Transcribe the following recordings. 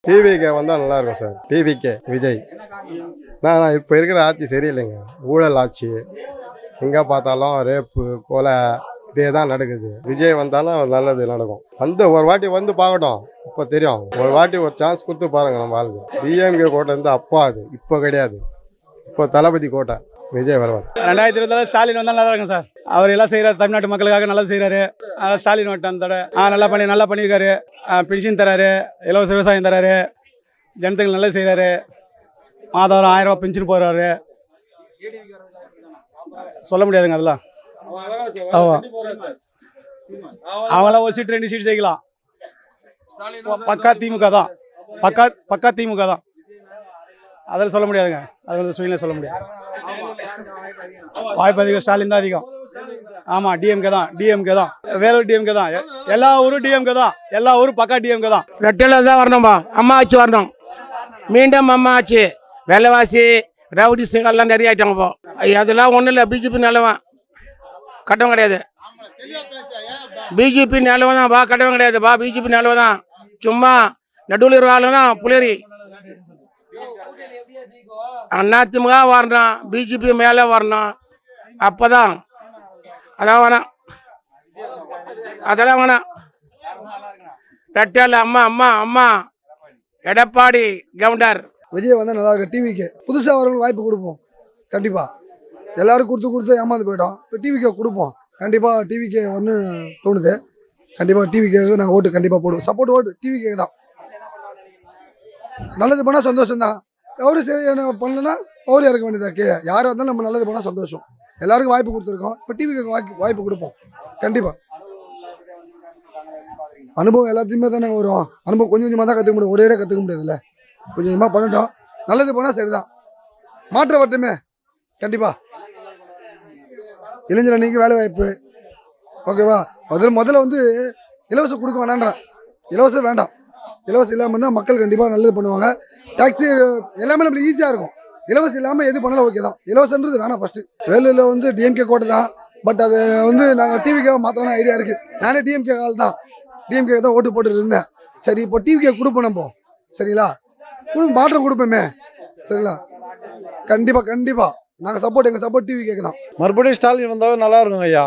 டிவிக்கு வந்தால் நல்லா இருக்கும் சார். டிவிக்கு விஜய். நான் இப்போ இருக்கிற ஆட்சி சரியில்லைங்க. ஊழல் ஆட்சி, எங்கே பார்த்தாலும் ரேப்பு கொலை இதே தான் நடக்குது. விஜய் வந்தாலும் நல்லது நடக்கும். ஒரு வாட்டி வந்து பார்க்கட்டும், இப்போ தெரியும். ஒரு வாட்டி ஒரு சான்ஸ் கொடுத்து பாருங்க நம்ம ஆளுக்கு. டிஎம்கே கோட்டை வந்து அப்பா அது, இப்போ கிடையாது. இப்போ தளபதி கோட்டை விஜய் வருவார். 2024 ஸ்டாலின் வந்தால் நல்லா இருக்கும் சார். அவர் எல்லாம் செய்கிறார், தமிழ்நாட்டு மக்களுக்காக நல்லா செய்கிறாரு. ஸ்டாலின் வட்டத்தோட நல்லா பண்ணியிருக்காரு. பென்ஷன் தராரு, இலவச விவசாயம் தராரு, ஜனத்துக்கு நல்லா செய்கிறாரு. மாதம் 1000 ரூபா பென்ஷன் போடுறாரு. சொல்ல முடியாதுங்க அதெல்லாம். அவங்களாம் ஒரு சீட் 2 சீட் ஜெயிக்கலாம். பக்கா திமுக தான், பக்கா திமுக தான். அதில் சொல்ல முடியாதுங்க. அது வந்து சூழ்நிலை சொல்ல முடியாது. வாய்ப்பு அதிகம், ஸ்டாலின் தான் அதிகம். ஆமாம், டிஎம்கே தான். வேலூர் டிஎம்கே தான். எல்லா ஊரும் டிஎம்கே தான். எல்லா ஊரும் பக்கா டிஎம்கே தான். ரெட்டில தான் வரணும்பா. அம்மா ஆட்சி வரணும். மீண்டும் அம்மா ஆட்சி. வெள்ளவாசி ரவுடி சிங்கெல்லாம் நிறைய ஆயிட்டாங்கப்போ. அதெல்லாம் ஒன்றும் இல்லை. பிஜேபி நிலவன் கட்டவும் கிடையாது. பிஜேபி நிலவன் தான் பா, கட்டவும் கிடையாது பா. பிஜேபி நிலவன் தான். சும்மா நடுவில் இருவாள் தான் புளியரி. அதிமுக வரணும், பிஜேபி மேலே வரணும். அப்போதான் அதான் வேணாம், அதெல்லாம் வேணாம். ரெட்டியால் அம்மா எடப்பாடி கவுண்டர். விஜய் வந்தால் நல்லா இருக்கு. டிவிக்கு புதுசாக வரவங்களுக்கு வாய்ப்பு கொடுப்போம். கண்டிப்பாக எல்லாரும் கொடுத்து ஏமாந்து போயிட்டோம். இப்போ டிவிக்கு கொடுப்போம். கண்டிப்பாக டிவிக்கு ஒன்று தோணுது. கண்டிப்பாக டிவிக்கு நாங்கள் ஓட்டு கண்டிப்பாக போடுவோம். சப்போர்ட் ஓட்டு டிவிக்கு தான். நல்லது பண்ணால் சந்தோஷம்தான். அவரு சரி என்ன பண்ணலன்னா அவர் இறக்க வேண்டியதா. கீழே யாராக இருந்தாலும் நம்ம நல்லது பண்ணால் சந்தோஷம். எல்லாருக்கும் வாய்ப்பு கொடுத்துருக்கோம். இப்போ டிவிக்கு வாய்ப்பு கொடுப்போம். கண்டிப்பாக அனுபவம் எல்லாத்தையுமே தானே வரும். அனுபவம் கொஞ்சம் கொஞ்சமாக தான் கற்றுக்க முடியும். ஒரே கற்றுக்க முடியாதுல்ல. கொஞ்சம் கொஞ்சமாக பண்ணிட்டோம். நல்லது போனால் சரிதான். மாற்ற வரட்டுமே. கண்டிப்பாக இளைஞர் அன்னைக்கு வேலை வாய்ப்பு. ஓகேவா? முதல்ல வந்து இலவசம் கொடுக்க வேணான்றேன். இலவசம் வேண்டாம். இலவசம் இல்லாமல்னா மக்கள் கண்டிப்பாக நல்லது பண்ணுவாங்க. டாக்ஸி எல்லாமே நம்மளுக்கு ஈஸியாக இருக்கும். இலவசம் இல்லாமல் எது பண்ணாலும் ஓகே தான். இலவசன்றது வேணாம். ஃபஸ்ட்டு வேலூரில் வந்து டிஎம்கே கோட்டை தான். பட் அது வந்து நாங்கள் டிவிக்காக மாற்றலாம் ஐடியா இருக்குது. நானே டிஎம்கே கால் தான். டிஎம்கே தான் ஓட்டு போட்டு இருந்தேன். சரி, இப்போ டிவிக்கே கொடுப்போம் நம்ம. சரிங்களா? மாற்றம் கொடுப்போமே. சரிங்களா? கண்டிப்பாக நாங்கள் எங்கள் சப்போர்ட் டிவிக்கே தான். மறுபடியும் ஸ்டாலின் வந்தாவே நல்லா இருக்கும் ஐயா.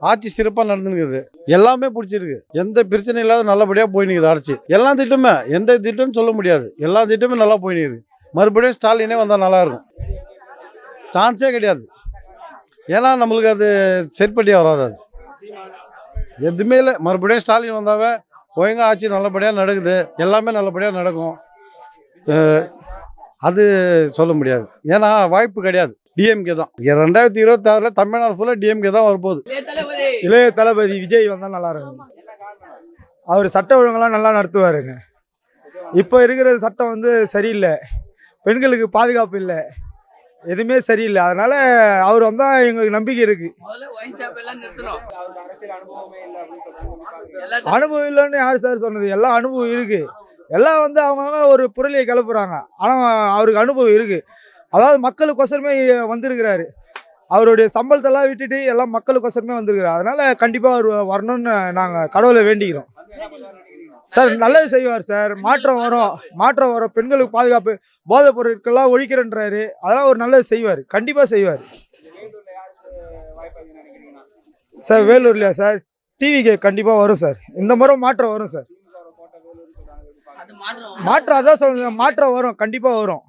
ஆட்சி சிறப்பாக நடந்துருக்குது. எல்லாமே பிடிச்சிருக்கு. எந்த பிரச்சனையும் இல்லாத நல்லபடியாக போயினுக்குது ஆட்சி. எல்லா திட்டமே, எந்த திட்டம்னு சொல்ல முடியாது. எல்லா திட்டமே நல்லா போயினுக்குது. மறுபடியும் ஸ்டாலினே வந்தால் நல்லாயிருக்கும். சான்ஸே கிடையாது. ஏன்னா நம்மளுக்கு அது சரிப்படியாக வராது. அது எதுவுமே இல்லை. மறுபடியும் ஸ்டாலின் வந்தாவே ஒழுங்காக ஆட்சி நல்லபடியாக நடக்குது. எல்லாமே நல்லபடியாக நடக்கும். அது சொல்ல முடியாது. ஏன்னா வாய்ப்பு கிடையாது. டிஎம்கே தான். 2026 தமிழ்நாடு ஃபுல்லாக டிஎம்கே தான் வரப்போகுது. இளைய தளபதி விஜய் வந்தால் நல்லா இருக்கும். அவர் சட்ட ஒழுங்கெல்லாம் நல்லா நடத்துவாருங்க. இப்போ இருக்கிற சட்டம் வந்து சரியில்லை. பெண்களுக்கு பாதுகாப்பு இல்லை, எதுவுமே சரியில்லை. அதனால அவர் வந்தால் எங்களுக்கு நம்பிக்கை இருக்கு. அனுபவம் இல்லைன்னு யார் சார் சொன்னது? எல்லாம் அனுபவம் இருக்கு. எல்லாம் வந்து அவங்க ஒரு புரளியை கிளப்புறாங்க. ஆனால் அவருக்கு அனுபவம் இருக்கு. அதாவது மக்களுக்கொசரமே வந்திருக்கிறாரு. அவருடைய சம்பளத்தெல்லாம் விட்டுட்டு எல்லாம் மக்களுக்கொசரமே வந்திருக்கிறாரு. அதனால கண்டிப்பாக அவர் வரணும்னு நாங்கள் கடவுளை வேண்டிக்கிறோம். சார் நல்லது செய்வார் சார். மாற்றம் வரும். பெண்களுக்கு பாதுகாப்பு, போதைப் பொருட்கள்லாம் ஒழிக்கிறன்றாரு. அதெல்லாம் ஒரு நல்லது செய்வார். கண்டிப்பாக செய்வார் சார். வேலூர்லையா சார்? டிவிக்கு கண்டிப்பாக வரும் சார். இந்த முறை மாற்றம் வரும் சார். மாற்றம் அதான் சொல்லுங்க. மாற்றம் வரும், கண்டிப்பாக வரும்.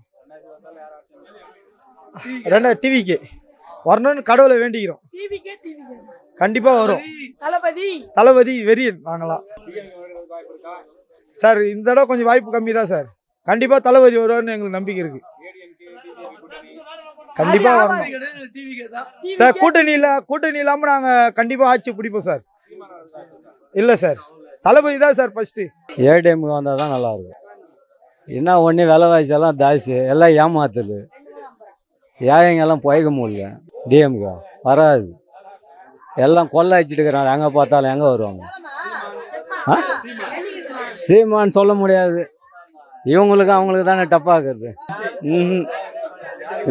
டிவிக்கு வரணும்னு கடவுளை வேண்டிக்கிறோம். கண்டிப்பா வரும். தளபதி வெறியன் நாங்களாம் சார். இந்த தடவை கொஞ்சம் வாய்ப்பு கம்மி தான் சார். கண்டிப்பா தளபதி வருவார்னு எங்களுக்கு நம்பிக்கை இருக்கு. கண்டிப்பா வரணும் சார். கூட்டணி இல்லாம நாங்க கண்டிப்பா ஆட்சி பிடிப்போம் சார். இல்ல சார், தளபதி தான் சார் ஃபர்ஸ்ட். ஏடிஎம்க்கு வந்தால் தான் நல்லா இருக்கும். என்ன ஒன்று விலைவாசியெல்லாம் தாசி, எல்லாம் ஏமாத்துது. ஏழைங்கெல்லாம் போய்க்க முடியல. டிஎம்கே வராது. எல்லாம் கொள்ளை அடிச்சுட்டுக்கிறாங்க. எங்கே பார்த்தாலும் எங்கே வருவாங்க? சீமான்னு சொல்ல முடியாது. இவங்களுக்கு அவங்களுக்கு தானே டப்பாக்குறது.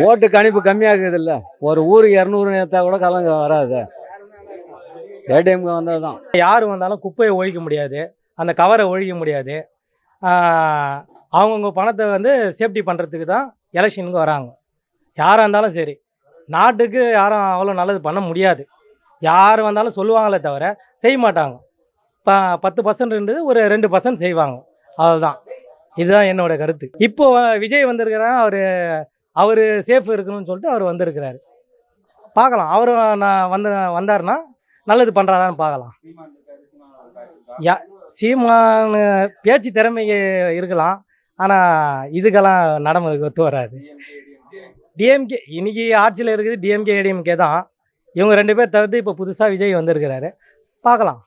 ஓட்டு கணிப்பு கம்மியாகுது இல்லை. ஒரு ஊருக்கு 200 நேர்த்தா கூட கலங்க வராது. ஏடிஎம்கே வந்தது தான். யார் வந்தாலும் குப்பையை ஒழிக்க முடியாது, அந்த கவரை ஒழிக்க முடியாது. அவங்கவுங்க பணத்தை வந்து சேஃப்டி பண்ணுறதுக்கு தான் எலெக்ஷனுக்கு வராங்க. யாராக இருந்தாலும் சரி, நாட்டுக்கு யாரும் அவ்வளோ நல்லது பண்ண முடியாது. யார் வந்தாலும் சொல்லுவாங்களே தவிர செய்ய மாட்டாங்க. 10% இருந்தது ஒரு 2% செய்வாங்க, அதுதான். இதுதான் என்னோட கருத்து. இப்போ விஜய் வந்திருக்கிறாரு, அவர் சேஃப் இருக்கணும்னு சொல்லிட்டு அவர் வந்திருக்கிறாரு. பார்க்கலாம், அவரும் நான் வந்தாருன்னா நல்லது பண்ணுறாரான்னு பார்க்கலாம். சீமான் பேச்சு திறமைக்கு இருக்கலாம், ஆனால் இதுக்கெல்லாம் நடைமுறைக்கு ஒத்து வராது. டிஎம்கே இன்னைக்கு ஆட்சியில் இருக்குது, டிஎம்கே ஏடிஎம்கே தான். இவங்க 2 பேர் தவிர்த்து இப்போ புதுசாக விஜய் வந்திருக்கிறாரு. பார்க்கலாம்.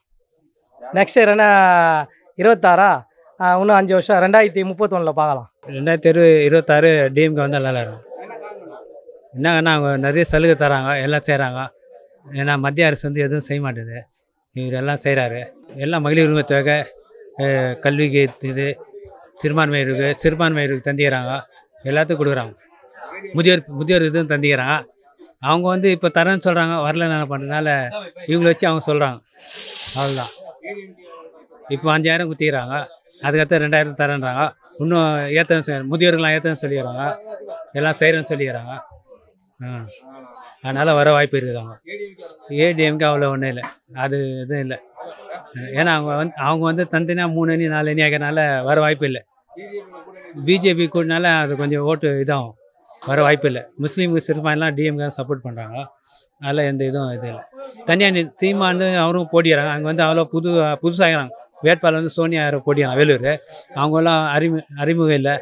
நெக்ஸ்ட் இயர் என்ன 26 இன்னும் 5 வருஷம் 2031 பார்க்கலாம். 2026 டிஎம்கே வந்து நல்லா இருக்கும். என்னங்கன்னா அவங்க நிறைய சலுகை தராங்க, எல்லாம் செய்கிறாங்க. ஏன்னா மத்திய அரசு வந்து எதுவும் செய்ய மாட்டேது, இவர் எல்லாம் செய்கிறாரு. எல்லாம் மகளிர் உரிமை தொகை, கல்விக்கு இது, சிறுபான்மையினருக்கு தந்திக்கிறாங்க, எல்லாத்துக்கும் கொடுக்குறாங்க. முதியோர் இதுவும் தந்திக்கிறாங்க. அவங்க வந்து இப்போ தரேன்னு சொல்கிறாங்க, வரல நான் பண்ணுறதுனால இவங்களை வச்சு அவங்க சொல்கிறாங்க, அவ்வளோதான். இப்போ 5000 குத்திக்கிறாங்க, அதுக்கடுத்து 2000 தரேன்றாங்க. இன்னும் ஏற்றன்னு முதியோர்கள்லாம் ஏற்றன்னு சொல்லிக்கிறாங்க, எல்லாம் செய்கிறேன்னு சொல்லிக்கிறாங்க. அதனால் வர வாய்ப்பு இருக்குதாங்க. ஏடிஎம்கே அவ்வளோ ஒன்றும் இல்லை, அது எதுவும் இல்லை. ஏன்னா அவங்க வந்து தனித்தனியாக 3 அணி 4 அணி ஆகிறனால வர வாய்ப்பு இல்லை. பிஜேபி கூடனால அது கொஞ்சம் ஓட்டு இதாகும், வர வாய்ப்பு இல்லை. முஸ்லீம் சிறுபான்மையெல்லாம் டிஎம்கே சப்போர்ட் பண்ணுறாங்க, அதில் எந்த இதுவும் இது இல்லை. தனியாக சீமானு அவரும் போட்டிடுறாங்க. அங்கே வந்து அவ்வளோ புதுசாகிறாங்க. வேட்பாளர் வந்து சோனியா போட்டிடுறாங்க, வேலூர். அவங்களாம் அறிமுகம் இல்லை,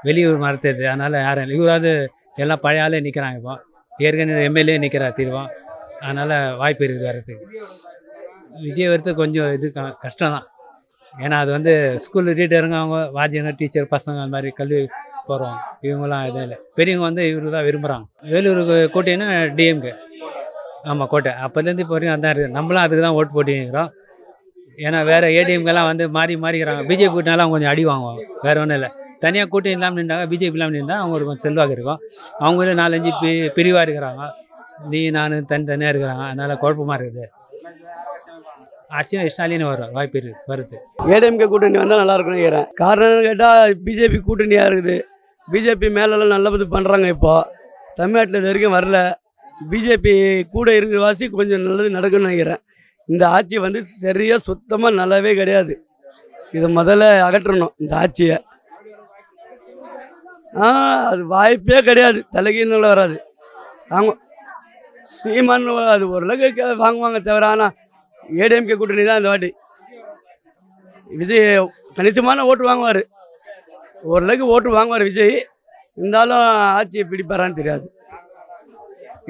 வெளியூர் மறுத்தது. அதனால் யாரும் இல்லை. இவராது எல்லாம் பழைய ஆளே நிற்கிறாங்க. இப்போ ஏற்கனவே எம்எல்ஏ நிற்கிறார் தீர்வான், அதனால் வாய்ப்பு இருக்குது வரதுக்கு. விஜய் வரத்துக்கு கொஞ்சம் இது கஷ்டம் தான். ஏன்னா அது வந்து ஸ்கூல் ரீடருங்க, அவங்க வாத்தியங்க, டீச்சர் பசங்க, அந்த மாதிரி கல்வி போகிறோம். இவங்களாம் எதுவும் இல்லை. பெரியவங்க வந்து இவரு தான் விரும்புகிறாங்க. வேலூருக்கு கோட்டைன்னா டிஎம்கே. ஆமாம், கோட்டை அப்போலேருந்து இப்போ வரைக்கும் அதான் இருக்குது. நம்மளும் அதுக்கு தான் ஓட்டு போட்டிருக்கிறோம். ஏன்னா வேறு ஏடிஎம்கெல்லாம் வந்து மாறிக்கிறாங்க. பிஜேபி கூட்டினாலும் அவங்க கொஞ்சம் அடி வாங்குவாங்க, வேறு ஒன்றும் இல்லை. தனியாக கூட்டணி இல்லாமல் நின்றாங்க, பிஜேபி இல்லாமல் நின்றால் அவங்களுக்கு கொஞ்சம் செல்வாக்கு இருக்கும். அவங்களும் 4-5 பிரிவாக இருக்கிறாங்க, நீ நான் தனித்தனியாக இருக்கிறாங்க. அதனால் குழப்பமாக இருக்குது. ஆட்சியும் ஸ்டாலின் வரும் வாய்ப்பு இருக்குது வருது. ஏடிஎம்கே கூட்டணி வந்தால் நல்லா இருக்குன்னு நினைக்கிறேன். காரணம் கேட்டால் பிஜேபி கூட்டணியாக இருக்குது. பிஜேபி மேலெல்லாம் நல்லது பண்ணுறாங்க. இப்போது தமிழ்நாட்டில் இது வரைக்கும் வரல. பிஜேபி கூட இருக்கிற வாசி கொஞ்சம் நல்லது நடக்குன்னு நினைக்கிறேன். இந்த ஆட்சி வந்து சரியாக சுத்தமாக நல்லாவே கிடையாது. இதை முதல்ல அகற்றணும் இந்த ஆட்சியை. அது வாய்ப்பே கிடையாது, தலைகீழ்ல வராது. வாங்க சீமான் அது ஓரளவுக்கு வாங்குவாங்க தவிர, ஆனால் ஏடிஎம்கே கூட்டணி தான் இந்த வாட்டி. விஜய் கணிசமான ஓட்டு வாங்குவார், ஓரளவுக்கு ஓட்டு வாங்குவார் விஜய். இருந்தாலும் ஆட்சியை பிடிப்பாரான்னு தெரியாது.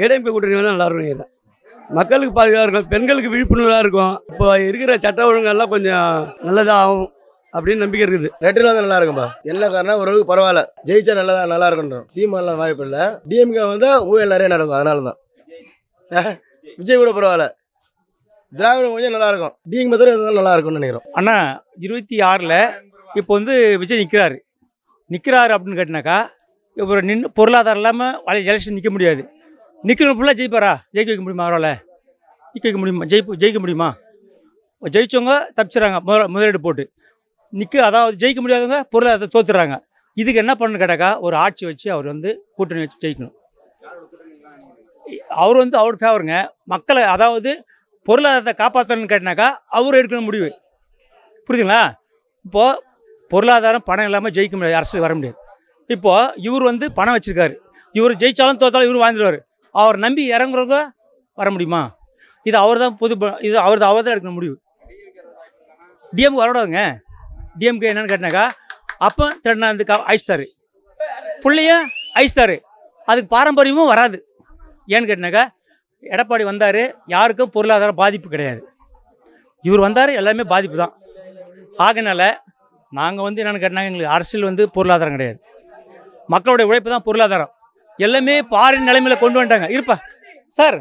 ஏடிஎம்கே கூட்டணி வந்து நல்லா இருக்கும். மக்களுக்கு பாதுகாப்பாக இருக்கும், பெண்களுக்கு விழிப்புணர்வாக இருக்கும். இப்போ இருக்கிற சட்ட ஒழுங்கெல்லாம் கொஞ்சம் நல்லதாக ஆகும் அப்படின்னு நம்பிக்கை இருக்குது. ரெட்டில் வந்து நல்லா இருக்கும்பா. என்ன காரணம், ஓரளவுக்கு பரவாயில்ல, ஜெயிச்சா நல்லா இருக்குன்றோம். சீமான்லாம் வாய்ப்பு இல்லை. டிஎம்கே வந்தால் ஊழல் நிறைய நடக்கும், அதனால தான். விஜய் கூட பரவாயில்ல, திராவிடம் கொஞ்சம் நல்லா இருக்கும். டிஎம்கே தவிர இருந்தாலும் நல்லா இருக்கும்னு நினைக்கிறோம். அண்ணா 26 இப்போ வந்து விஜய் நிற்கிறாரு அப்படின்னு கேட்டினாக்கா, இப்போ பொருளாதாரம் இல்லாமல் எலெக்ஷன் நிற்க முடியாது. நிற்கிறவங்க ஃபுல்லாக ஜெயிப்பாரா? ஜெயிக்க வைக்க முடியுமா? அவரால் ஜெயிக்க முடியுமா? ஜெயிக்க முடியுமா? ஜெயிச்சவங்க தப்பிச்சுறாங்க முதலீடு போட்டு. அதாவது ஜெயிக்க முடியாதவங்க பொருளாதாரத்தை தோத்துறாங்க. இதுக்கு என்ன பண்ணு கேட்டாக்கா, ஒரு ஆட்சி வச்சு அவர் வந்து கூட்டணி வச்சு ஜெயிக்கணும். அவர் வந்து அவரோட ஃபேவருங்க. மக்களை அதாவது பொருளாதாரத்தை காப்பாற்றணும்னு கேட்டினாக்கா அவர் எடுக்கிற முடிவு. புரியுதுங்களா? இப்போது பொருளாதாரம் பணம் இல்லாமல் ஜெயிக்க முடியாது, அரசு வர முடியாது. இப்போது இவர் வந்து பணம் வச்சுருக்காரு, இவர் ஜெயித்தாலும் தோத்தாலும் இவர் வாழ்ந்துருவார். அவர் நம்பி இறங்குறவங்க வர முடியுமா? இது அவர் தான் அவர் தான் எடுக்கிற முடிவு. டிஎம்கே வரக்கூடாதுங்க. டிஎம்கே என்னென்னு கேட்டினாக்கா, அப்போ திருநாந்து அழிச்சிட்டாரு, பிள்ளைய அழிச்சிட்டாரு, அதுக்கு பாரம்பரியமும் வராது. ஏன்னு கேட்டினாக்கா, எடப்பாடி வந்தார், யாருக்கும் பொருளாதார பாதிப்பு கிடையாது. இவர் வந்தார், எல்லாமே பாதிப்பு தான். ஆகையினால நாங்கள் வந்து என்னென்னு கேட்டினாங்க, எங்களுக்கு அரசியல் வந்து பொருளாதாரம் கிடையாது, மக்களுடைய உழைப்பு தான் பொருளாதாரம். எல்லாமே பாரின் நிலைமையில் கொண்டு வந்துட்டாங்க. இருப்பா சார்,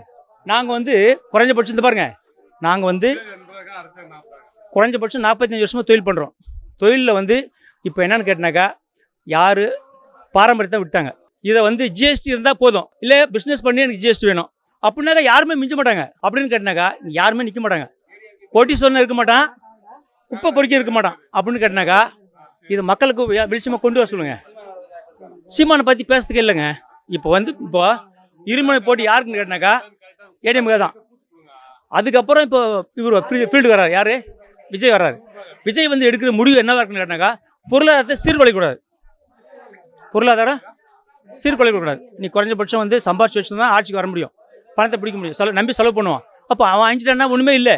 நாங்கள் வந்து குறைஞ்சபட்சம் இந்த பாருங்கள், நாங்கள் வந்து குறைஞ்சபட்சம் 45 வருஷமாக தொழில் பண்ணுறோம். தொழிலில் வந்து இப்போ என்னென்னு கேட்டினாக்கா, யார் பாரம்பரியத்தை விட்டாங்க. இதை வந்து ஜிஎஸ்டி இருந்தால் போதும், இல்லை பிஸ்னஸ் பண்ணி எனக்கு ஜிஎஸ்டி வேணும் அப்படின்னாக்கா யாருமே மிஞ்ச மாட்டாங்க. அப்படின்னு கேட்டினாக்கா யாருமே நிற்க மாட்டாங்க. கோட்டீஸ்வரன் இருக்க மாட்டான், குப்பை பொறுக்கி இருக்க மாட்டான். அப்படின்னு கேட்டினாக்கா இது மக்களுக்கு வெளிச்சமாக கொண்டு வர சொல்லுங்கள். சீமானை பற்றி பேசுறதுக்கு இல்லைங்க. இப்போ இருமுனை போட்டி யாருக்குன்னு கேட்டினாக்கா ஏடிஎம்கே தான். அதுக்கப்புறம் இப்போ இவர் ஃபீல்டு வர்றாரு, யார்? விஜய் வர்றாரு. விஜய் வந்து எடுக்கிற முடிவு என்னவா இருக்குன்னு கேட்டினாக்கா பொருளாதாரத்தை சீர்குலைக்கூடாது. பொருளாதாரம் சீர்குலைக்கூடாது. நீ குறைஞ்சபட்சம் வந்து சம்பாரிச்சு வச்சுருந்தா ஆட்சிக்கு வர முடியும், பணத்தை பிடிக்க முடியும், நம்பி செலவு பண்ணுவான். அப்போ அவன் அழிஞ்சிட்டான்னா ஒன்றுமே இல்லை,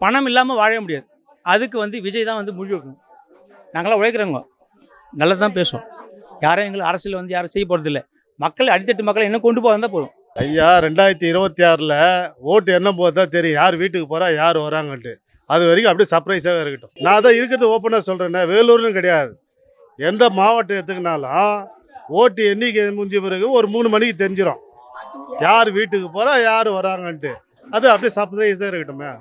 பணம் இல்லாமல் வாழ முடியாது. அதுக்கு வந்து விஜய் தான் வந்து முடிவு வைக்கணும். நாங்களாம் உழைக்கிறவங்க நல்லது தான் பேசுவோம். யாரும் எங்களுக்கு அரசியல் வந்து யாரும் செய்ய போகிறதில்ல. மக்கள் அடித்தட்டு மக்களை என்ன கொண்டு போக தான் போதும். ஐயா 2026 ஓட்டு என்ன போது தான் தெரியும் யார் வீட்டுக்கு போகிறா யார் வராங்கன்ட்டு. அது வரைக்கும் அப்படியே சர்ப்ரைஸாகவே இருக்கட்டும். நான் தான் இருக்கிறது ஓப்பனாக சொல்கிறேன்னே, வேலூர்னு கிடையாது, எந்த மாவட்டம் எடுத்துக்கினாலும் ஓட்டு எண்ணிக்கை முடிஞ்ச பிறகு ஒரு 3 மணிக்கு தெரிஞ்சிடும் யார் வீட்டுக்கு போகிறா யார் வராங்கன்ட்டு. அது அப்படியே சர்ப்ரைஸாக இருக்கட்டுமே.